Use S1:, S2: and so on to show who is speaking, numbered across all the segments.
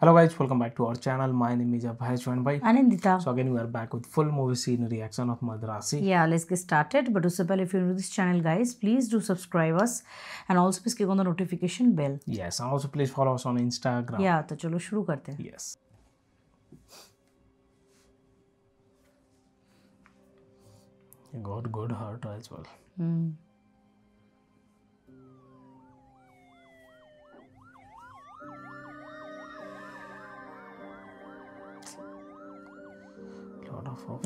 S1: Hello guys, welcome back to our channel. My name is Abhay joined by
S2: Anindita.
S1: So again we are back with full movie scene reaction of Madrasi.
S2: Yeah, let's get started. But उससे पहले if you're new to this channel, guys, please do subscribe us and also please click on the notification bell.
S1: Yes, and also please follow us on Instagram.
S2: Yeah, तो चलो शुरू करते हैं.
S1: Yes. You got good heart as well.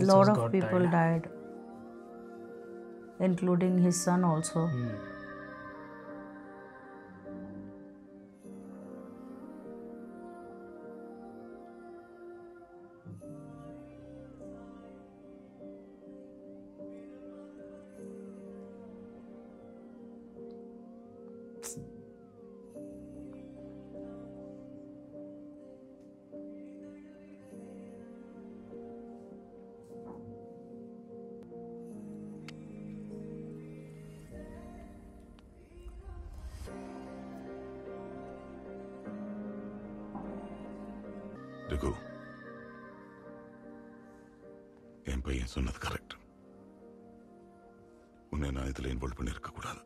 S2: Lot of people died, including his son also.
S3: Raghu என் பையன் சொன்னது correct. உன்னை நான் இதுல இன்வால்வ் பண்ணிருக்க கூடாது.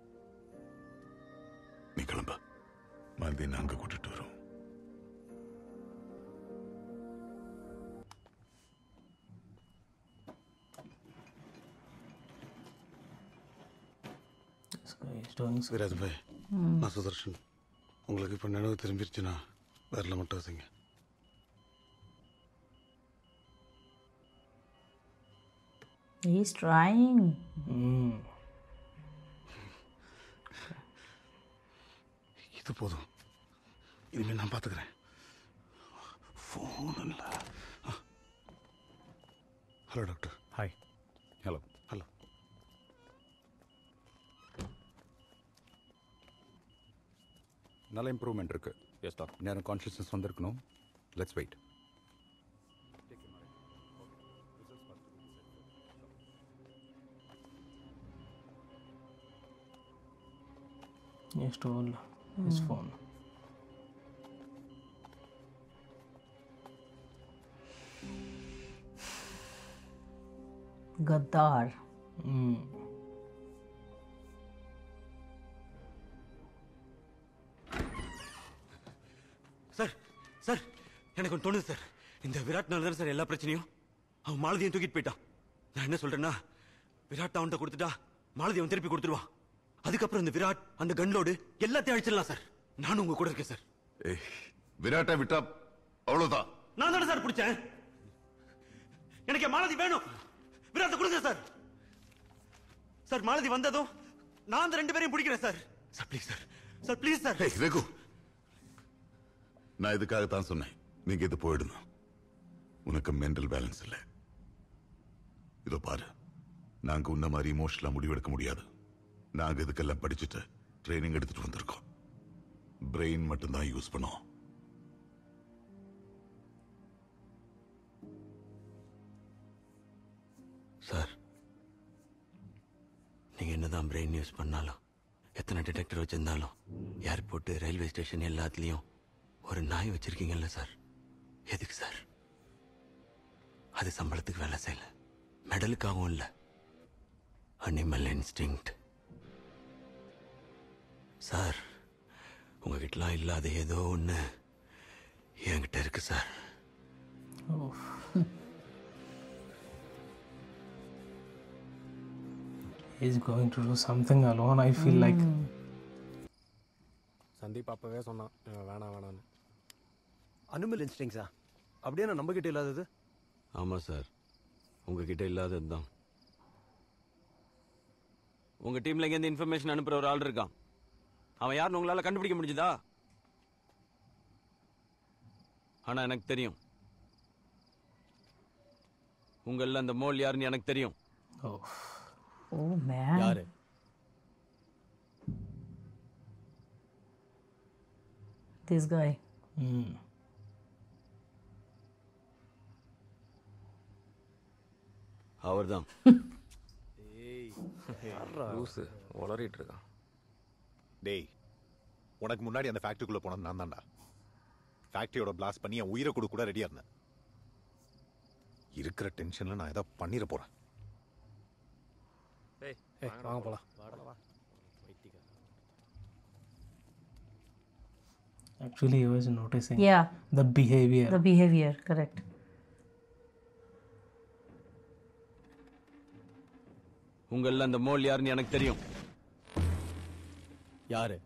S3: நீ கிளம்ப, மாலதி நான் அங்க கூட்டிட்டு வரோம்.
S4: விராஜ் பாய், நான் சுதர்ஷன். உங்களுக்கு இப்போ நினைவு திரும்பிடுச்சுன்னா வேறல மட்டும் வச்சுங்க.
S2: He's trying.
S4: இது போதும், இனிமேல் நான் பார்த்துக்கிறேன். ஃபோன் இல்லை. Hello doctor.
S3: Hi. Hello.
S4: Hello.
S3: நல்ல இம்ப்ரூவ்மெண்ட் இருக்கு. Yes doctor. நேரம் கான்ஷியஸ்னஸ் வந்திருக்கணும். Let's wait.
S1: He stole his phone.
S2: Gaddar.
S4: Sir sir, எனக்கு ஒன்று தோணுது சார். இந்த விராட்னால தான் சார் எல்லா பிரச்சனையும். அவன் மாலதியும் தூக்கிட்டு போயிட்டான். நான் என்ன சொல்றேன்னா, விராட் அவன்கிட்ட கொடுத்துட்டா மாலதி அவன் திருப்பி கொடுத்துருவான். அதுக்கப்புறம் இந்த விராட் அந்த கன்லோடு எல்லாத்தையும் அழிச்சிடலாம் சார். நானும் உங்க கூட இருக்கேன் சார்.
S3: விராட்டை விட்டா அவ்வளவுதான்.
S4: நான் தானே சார் பிடிச்சேன். எனக்கு மாலதி வேணும். விராட்டை கொடுங்க சார். சார் மாலதி வந்ததும் நான் அந்த ரெண்டு பேரையும் பிடிக்கிறேன் sir. Sir please sir. Sir please sir.
S3: Raghu, நான் இதுக்காகத்தான் சொன்னேன், நீங்க இது போயிடணும். உனக்கு மென்டல் பேலன்ஸ் இல்லை. இதோ பாரு, நாங்க உன்ன மாதிரி இமோஷனலா முடிவெடுக்க முடியாது. நாங்க இதுக்கெல்லாம் படிச்சுட்டு ட்ரைனிங் எடுத்துட்டு வந்திருக்கோம். பிரெயின் மட்டும்தான் யூஸ் பண்ணோம்.
S4: சார், நீங்க என்னதான் பிரெயின் யூஸ் பண்ணாலும், எத்தனை டிடெக்டர் வச்சிருந்தாலும், ஏர்போர்ட், ரயில்வே ஸ்டேஷன் எல்லாத்துலயும் ஒரு நாய் வச்சிருக்கீங்கல்ல சார். எதுக்கு சார்? அது சம்பளத்துக்கு வேலை செய்யல, மெடலுக்காகவும் இல்லை. Animal instinct. சார், உங்ககிட்டலாம் இல்லாத ஏதோ ஒன்று என்கிட்ட இருக்கு sir.
S1: He's going to do something alone, I feel like.
S5: Sandeep அப்பவே சொன்னான் வேணாம் வேணான்னு.
S6: அனிமல் இன்ஸ்டிங்ஸா? அப்படியே நான் நம்மகிட்ட இல்லாதது?
S4: ஆமாம் சார், உங்ககிட்ட இல்லாதது தான். உங்க டீம்ல இருந்து இன்ஃபர்மேஷன் அனுப்புற ஒரு ஆள் இருக்கான். அவன் யாருன்னு உங்களால கண்டுபிடிக்க முடிஞ்சுதா? ஆனா எனக்கு தெரியும், உங்கள அந்த மோல் யாருன்னு எனக்கு தெரியும்.
S2: Oh man.
S5: யாரு?
S2: This guy.
S4: அவர்தான்.
S5: லூசு உளறிட்டு இருக்கான்.
S7: டேய், உனக்கு முன்னாடி அந்த ஃபேக்டரிக்குள்ள போனது நான் தான்டா. ஃபேக்டரியோட பிளாஸ்ட் பண்ணி என் உயிரை கூட ரெடியா இருந்தேன். இருக்கிற டென்ஷன்ல நான் ஏதாவது பண்ணிட போறேன்.
S5: வாங்க போலாம்.
S1: Actually, he was noticing
S2: Yeah,
S1: the behavior.
S2: the behavior, correct.
S4: உங்கள அந்த மோல் யாருன்னு எனக்கு தெரியும்.
S6: யாரு?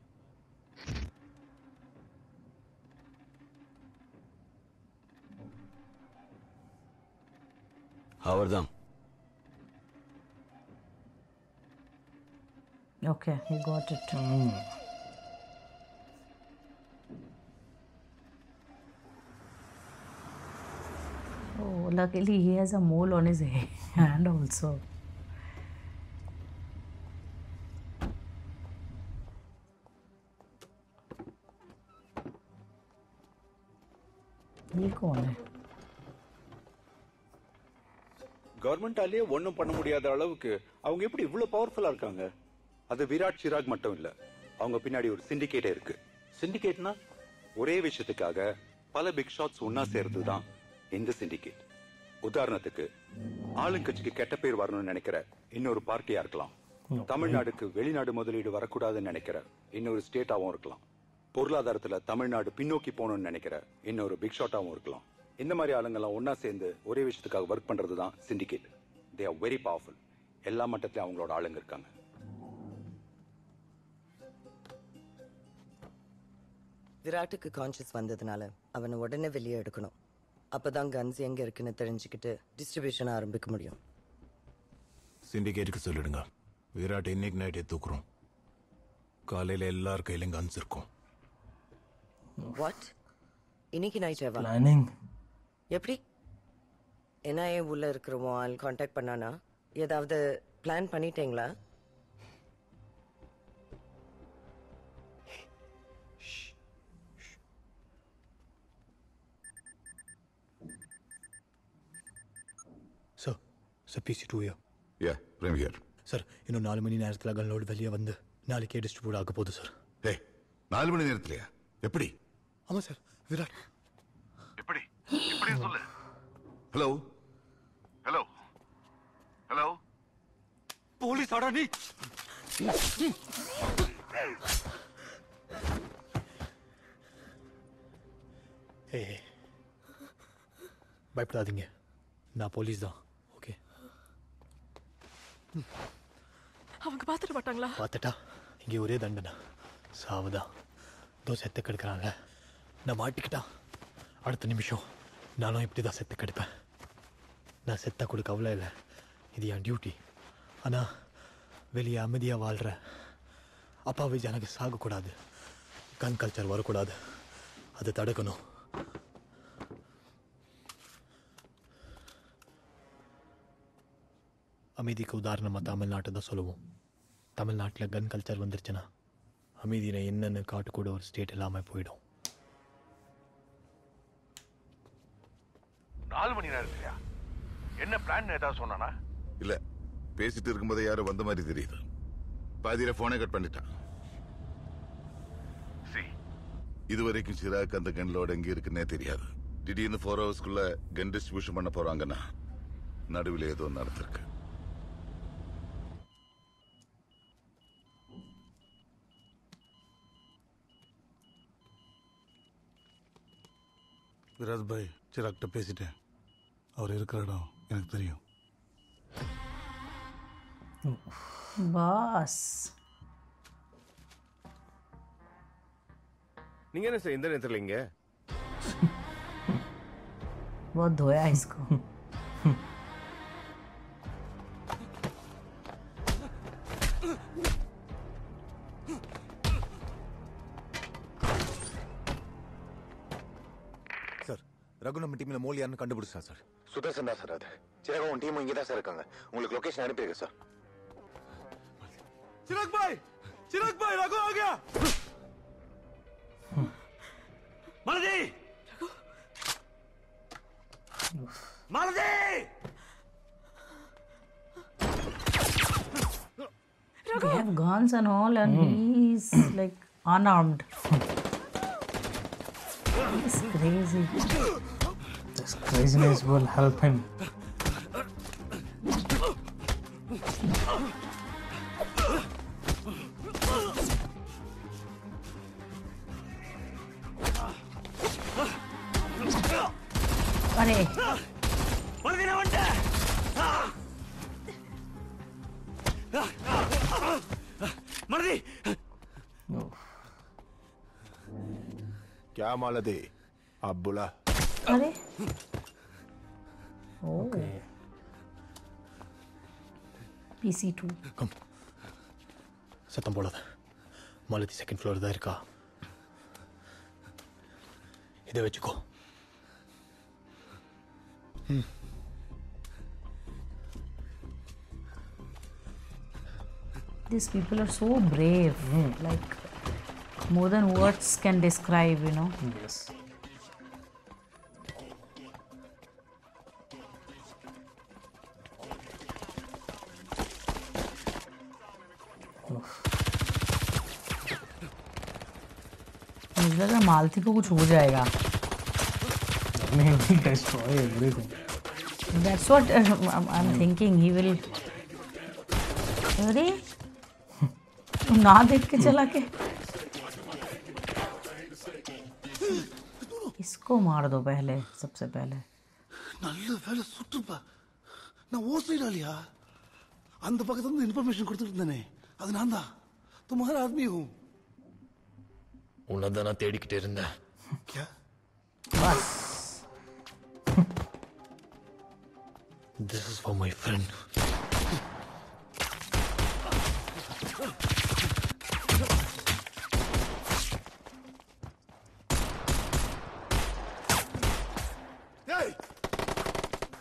S4: அவர்தான்.
S2: Okay, he got it. Oh, luckily he has a mole on his hand also. ये कौन है?
S8: கவர்மெண்டாலேயே ஒன்றும் பண்ண முடியாத அளவுக்கு அவங்க எப்படி இவ்வளவு பவர்ஃபுல்லா இருக்காங்க? அது விராட் சிராக் மட்டும் இல்ல, அவங்க பின்னாடி ஒரு சிண்டிகேட்டே இருக்கு. சிண்டிகேட்னா ஒரே விஷயத்துக்காக பல பிக் ஷாட்ஸ் ஒன்னா சேர்றது தான் இந்த சிண்டிகேட். உதாரணத்துக்கு ஆளுங்கட்சிக்கு கெட்ட பேர் வரணும்னு நினைக்கிற இன்னொரு பார்ட்டியா இருக்கலாம். தமிழ்நாடுக்கு வெளிநாடு முதலீடு வரக்கூடாதுன்னு நினைக்கிற இன்னொரு ஸ்டேட்டாவும் இருக்கலாம். பொருளாதாரத்துல தமிழ்நாடு பின்னோக்கி போகணும்னு நினைக்கிற இன்னொரு பிக் ஷாட்டாவும் இருக்கலாம். இந்த மாதிரி ஆளுங்கெல்லாம் ஒன்னா சேர்ந்து ஒரே விஷயத்துக்காக ஒர்க் பண்றது தான் syndicate. They are very powerful. எல்லா மட்டத்திலும் அவங்களோட ஆளுங்க இருக்காங்க.
S9: விராட்டுக்கு கான்ஷியஸ் வந்ததுனால அவனை உடனே வெளியே எடுக்கணும். அப்பதான் கன்ஸ் எங்க இருக்குன்னு தெரிஞ்சுக்கிட்டு டிஸ்ட்ரிபியூஷன் ஆரம்பிக்க முடியும்.
S7: சிண்டிகேட்டுக்கு சொல்லிடுங்க, விராட் இன்னைக்கு நைட்டே தூக்குறோம். காலையில எல்லார் கையிலும் கன்ஸ் இருக்கும்.
S9: வாட்? இன்னைக்கு நைட் எவா?
S1: Planning.
S9: எப்படி? NIA உள்ள இருக்கிறவன் கான்டாக்ட் பண்ணானா? ஏதாவது பிளான் பண்ணிட்டீங்களா?
S6: சார் PC2
S3: யா பிரேமியர்.
S6: சார் இன்னும் 4 மணி நேரத்தில் கன்லோடு வெளியே வந்து நாளைக்கே டிஸ்ட்ரிபியூட் ஆக போகுது சார்.
S3: 4 மணி நேரத்திலயா? எப்படி?
S6: ஆமாம் சார். விராட்
S3: எப்படி எப்படி சொல்லு. ஹலோ ஹலோ ஹலோ
S7: போலீஸ் ஆடா நீ.
S6: பயப்படாதீங்க, நான் போலீஸ் தான். ஓகே,
S10: அவங்க பார்த்துட்டு மாட்டாங்களா?
S6: பார்த்துட்டா இங்கே ஒரே தண்டனை, சாவுதான். தோ செத்து கெடுக்கிறாங்க. நான் மாட்டிக்கிட்டா அடுத்த நிமிஷம் நானும் இப்படி தான் செத்து கெடுப்பேன். நான் செத்தா கூட கவலை இல்லை, இது என் டியூட்டி. ஆனால் வெளியே அமைதியாக வாழ்கிற அப்பாவி ஜனக்கு சாகக்கூடாது, கன் கல்ச்சர் வரக்கூடாது, அதை தடுக்கணும். அமைதிக்கு உதாரணமாக தமிழ்நாட்டை தான் சொல்லுவோம். தமிழ்நாட்டில் கன் கல்ச்சர் வந்துருச்சுன்னா அமைதியில் என்னென்னு காட்டுக்கூட ஒரு ஸ்டேட் இல்லாமல் போயிடும்.
S11: 4 மணி நேரத்துலயா? என்ன பிளான் ஏதாவது சொன்னானா?
S3: இல்ல, பேசிட்டு இருக்கும்போது யாரோ வந்த மாதிரி தெரியுது. பாதியில போனை கட் பண்ணிட்டான். இதுவரைக்கும் சிராக் அந்த கன்லோட எங்க இருக்குன்னே தெரியாது. திடீர்னு 4 ஹவர்ஸ்க்குள்ள கன் டிஸ்ட்ரிபியூஷன் பண்ண போறாங்கன்னா நடுவில் ஏதோ நடந்திருக்கு.
S12: விராஜ் பாய், சிராக்கிட்ட பேசிட்டேன். அவர் இருக்கிற இடம் எனக்கு தெரியும்.
S2: பாஸ்,
S5: நீங்க என்ன சார் இந்த நேரத்தில் இங்க?
S2: बहुत धोया इसको.
S7: சார், ரகு நம்ம டீம்ல மோல் யாருன்னு கண்டுபிடிச்சா சார்?
S13: சுதர்சன் தான் சார். அது சிராக் உன் டீம் இங்கே தான் சார் இருக்காங்க. உங்களுக்கு லொகேஷன் அனுப்பிடுங்க சார்.
S7: चिराग भाई, रघु आ गया. मालती, मालती.
S2: They have guns and all, and he's like unarmed. He's crazy.
S1: This craziness will help him.
S2: अरे
S7: क्या मालती आप बोला
S2: अरे
S1: Okay.
S2: PC2
S6: சத்தம் போடாத. மாலதி செகண்ட் ஃப்ளோர் தான் இருக்கா. இதை வச்சுக்கோ.
S2: These people are so brave. Like more than words can describe, you know.
S1: Yes.
S2: मुझे लग रहा है मालती को कुछ हो जाएगा.
S1: He will destroy everything.
S2: That's what I'm thinking. He will. अरे ना देख के चला के इसको मार दो पहले, सबसे पहले.
S12: நல்ல வேலை சுட்டுப்பா. நான் ஓ சைடு ஆலியா அந்த பக்கத்துல இருந்து இன்ஃபர்மேஷன் கொடுத்துட்டு இருந்தேனே, அது நான் தான். तुम्हारा आदमी हूँ.
S6: உன்னை தான் நான் தேடிக்கிட்டே இருந்தேன்.
S12: क्या?
S2: बस
S6: This is for my friend.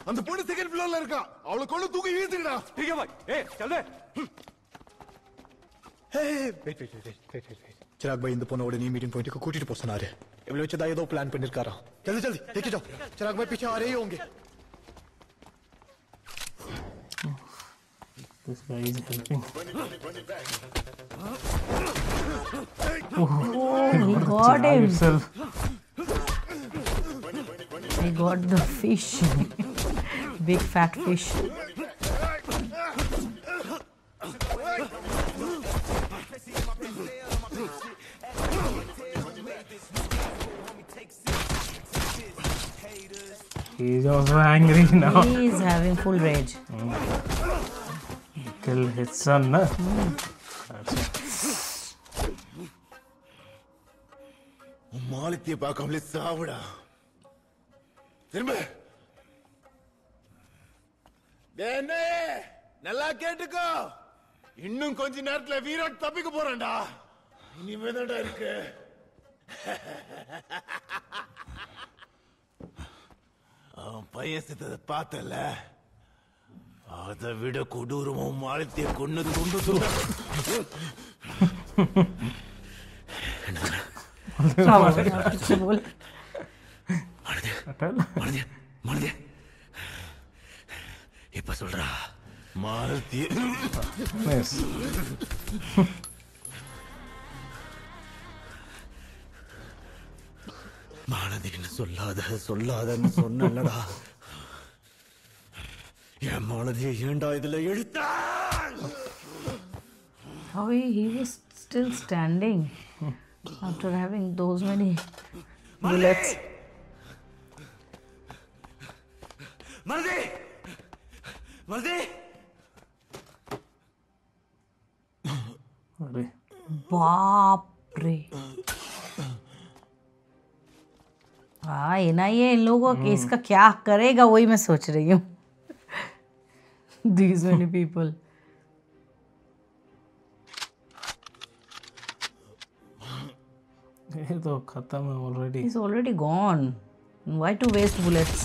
S12: அந்த பொண்ணு செகண்ட் ஃப்ளோர்ல இருக்கா. அவளை கொண்டு தூக்கி இழுத்துக்கடா.
S8: ठीक है भाई ए चल दे
S6: வெயிட். சிராக் பாய் இந்த பொண்ணோட நீ மீட்டிங் பாயிண்ட்டுக்கு கூட்டிட்டு போக சொன்னாரு. இவ்வளவு வச்சுதான் ஏதோ பிளான் பண்ணிருக்காரா. ஜல்தி लेके जाओ. चिराग भाई पीछे आ रहे होंगे.
S1: This guy is helping.
S2: Oh, he got him.
S1: Himself.
S2: He got the fish. Big fat fish.
S1: He is also angry now.
S2: He is having full rage.
S1: Kill his son, na? That's it.
S12: மாலத்திய பார்க்காமலே சாவுடா. திரும்ப தேனே நல்லா கேட்டுக்கோ. இன்னும் கொஞ்ச நேரத்துல வீராட் தப்பிக்க போறான்டா. இனிமேதான்டா இருக்கு. அவன் பையன் செத்ததை பார்த்தல, அதை விட கொடூரமும் மாலத்திய கொண்டு துண்டு துண்டு.
S4: மாலதி இப்ப சொல்றா.
S12: மாலத்திய
S1: Yes.
S4: மாலதின்னு சொல்லாதன்னு சொன்னல்லடா. என் மாலதியை ஏண்டா இதுல எழுத்தா?
S2: How he was still standing after having those many bullets.
S4: Malathi Malathi
S1: अरे
S2: बाप रे. हाँ एनआईए इन लोगों का केस का क्या करेगा वही मैं सोच रही हूँ. These many people.
S1: ये तो खत्म है already.
S2: He's already gone. Why to waste bullets?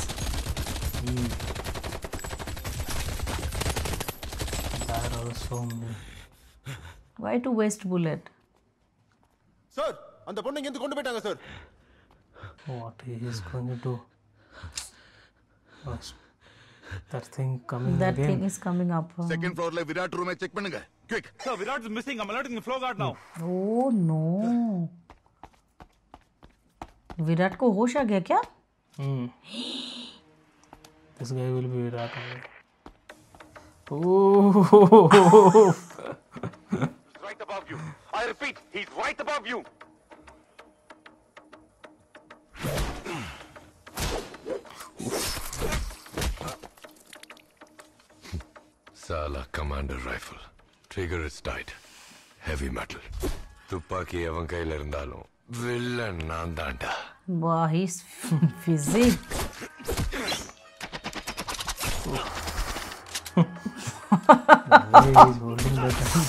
S1: That also me.
S2: Why to waste bullet?
S12: Sir அந்த பொண்ணு இங்க கொண்டு போயிட்டாங்க sir.
S1: What he is going to do? That thing coming
S2: That
S1: again.
S2: thing is coming up.
S3: Second ஃப்ளோர்ல விராட் ரூமை check பண்ணுங்க. Quick.
S8: Sir, Virat is missing. I'm alerting the floor guard now.
S2: Oh no. Virat को होश आ गया क्या?
S1: This guy will be Virat only. Oh.
S11: Right above you. I repeat, he's right above you.
S14: Sala commander rifle. Trigger is tight. Heavy metal. துப்பாக்கி அவன் கையில இருந்தாலும் villain நான் தான்டா.
S2: Wow, he's physic.
S1: The way he's holding the gun.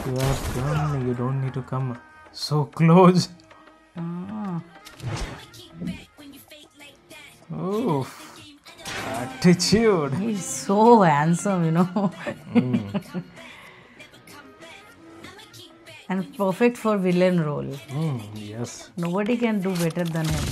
S1: You are done. You don't need to come so close. Oh, attitude.
S2: He's so handsome, you know. And perfect for villain role.
S1: Yes.
S2: Nobody can do better than him.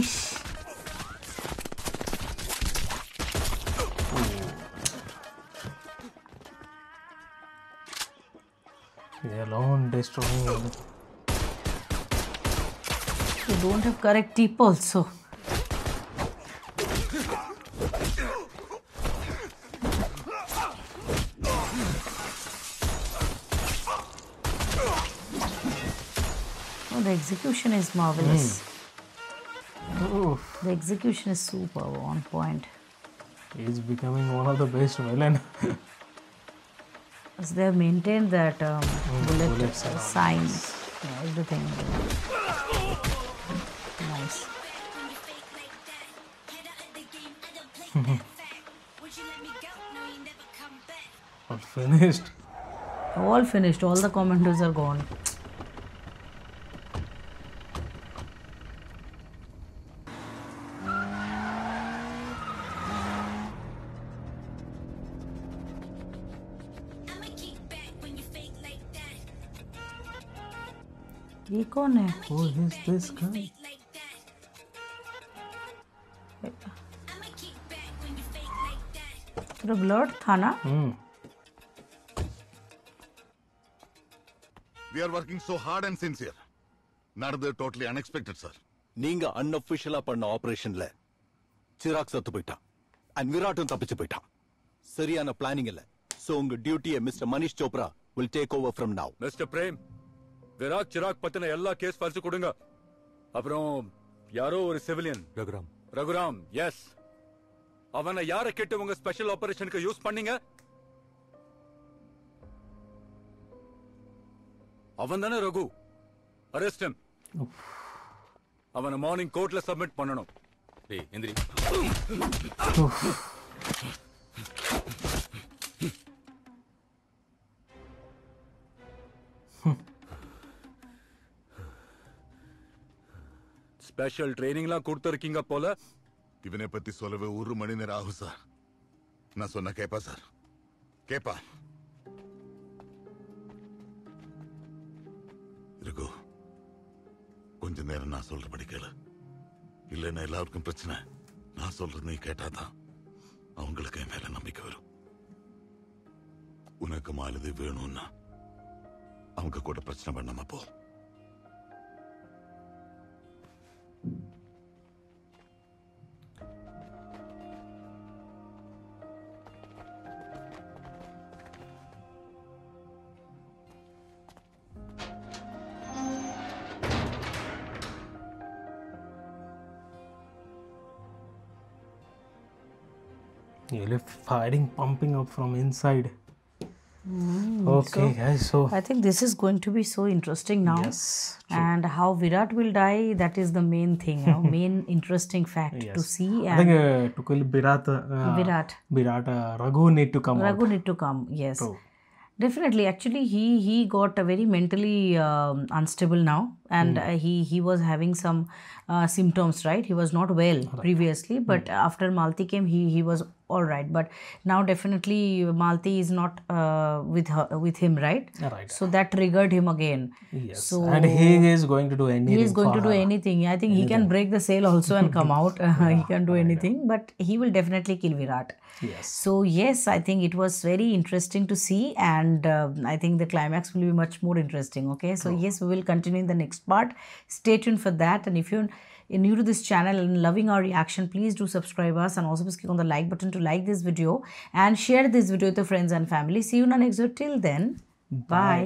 S2: Ish.
S1: They alone destroying everything.
S2: You don't have correct tip also. Oh, the execution is marvelous. The execution is super on point.
S1: He's becoming one of the best villain.
S2: Because they have maintained that bullet signs, everything. Nice.
S1: All finished.
S2: All finished. All the commandos are gone. ये कौन है?
S1: Who is this guy?
S2: थोड़ा blood था ना?
S3: We are working so hard and sincere. நடந்தது totally unexpected, sir.
S8: நீங்க அன்அபிஷியலா பண்ண ஆபரேஷன்ல சிராக் சத்து போயிட்டான் அண்ட் விராட்டும் தப்பிச்சு போயிட்டான். சரியான பிளானிங் இல்ல. சோ உங்க டியூட்டியை Mister Manish Chopra will take over from now.
S15: Mister Prem, Virat Chirag பத்தின எல்லா கேஸ் ஃபைல்ஸ் கொடுங்க. அப்புறம் யாரோ ஒரு சிவிலியன் ரகுராம், எஸ், அவனை யாரை கேட்டு உங்க ஸ்பெஷல் ஆபரேஷனுக்கு யூஸ் பண்ணீங்க? அவன் தானே ரகு. Arrest him. அவனை மார்னிங் கோர்ட்ல சப்மிட் பண்ணணும்.
S16: டேய் எந்திரி.
S15: ஸ்பெஷல் ட்ரைனிங்லாம் கொடுத்திருக்கீங்க போல.
S3: இவனை பத்தி சொல்லவே ஒரு மணி நேரம் ஆகும் சார். நான் சொன்ன கேப்பா சார்? கேப்பா இருக்கு. கொஞ்ச நேரம் நான் சொல்றபடி கேளு. இல்லைன்னா எல்லாருக்கும் பிரச்சனை. நான் சொல்றது நீ கேட்டாதான் அவங்களுக்கு என் மேல நம்பிக்கை வரும். உனக்கு மாலதி வேணும்னா அவங்க கூட பிரச்சனை பண்ணாம போ.
S1: You'll be firing pumping up from inside. Okay, guys. So
S2: I think this is going to be so interesting now.
S1: Yes,
S2: and how Virat will die, that is the main thing, main interesting fact to see.
S1: I think to kill Virat, Raghu need to come
S2: Raghu
S1: out.
S2: need to come. Yes.
S1: True.
S2: Definitely. Actually, he got very mentally unstable now, and he was having some symptoms. Right, he was not well previously, but after Malti came, he was all right. But now definitely Malti is not with him, right?
S1: Right.
S2: So that triggered him again.
S1: Yes.
S2: So
S1: And he is going to do anything.
S2: he is going
S1: for
S2: to do
S1: her.
S2: anything. I think he can break the sail also and come out. He can do anything, but he will definitely kill Virat.
S1: Yes.
S2: So yes, I think it was very interesting to see, and I think the climax will be much more interesting. Okay, so yes, we will continue in the next part. Stay tuned for that. And if you're new to this channel and loving our reaction, please do subscribe us, and also please click on the like button to like this video and share this video with your friends and family. See you in the next video. Till then, bye.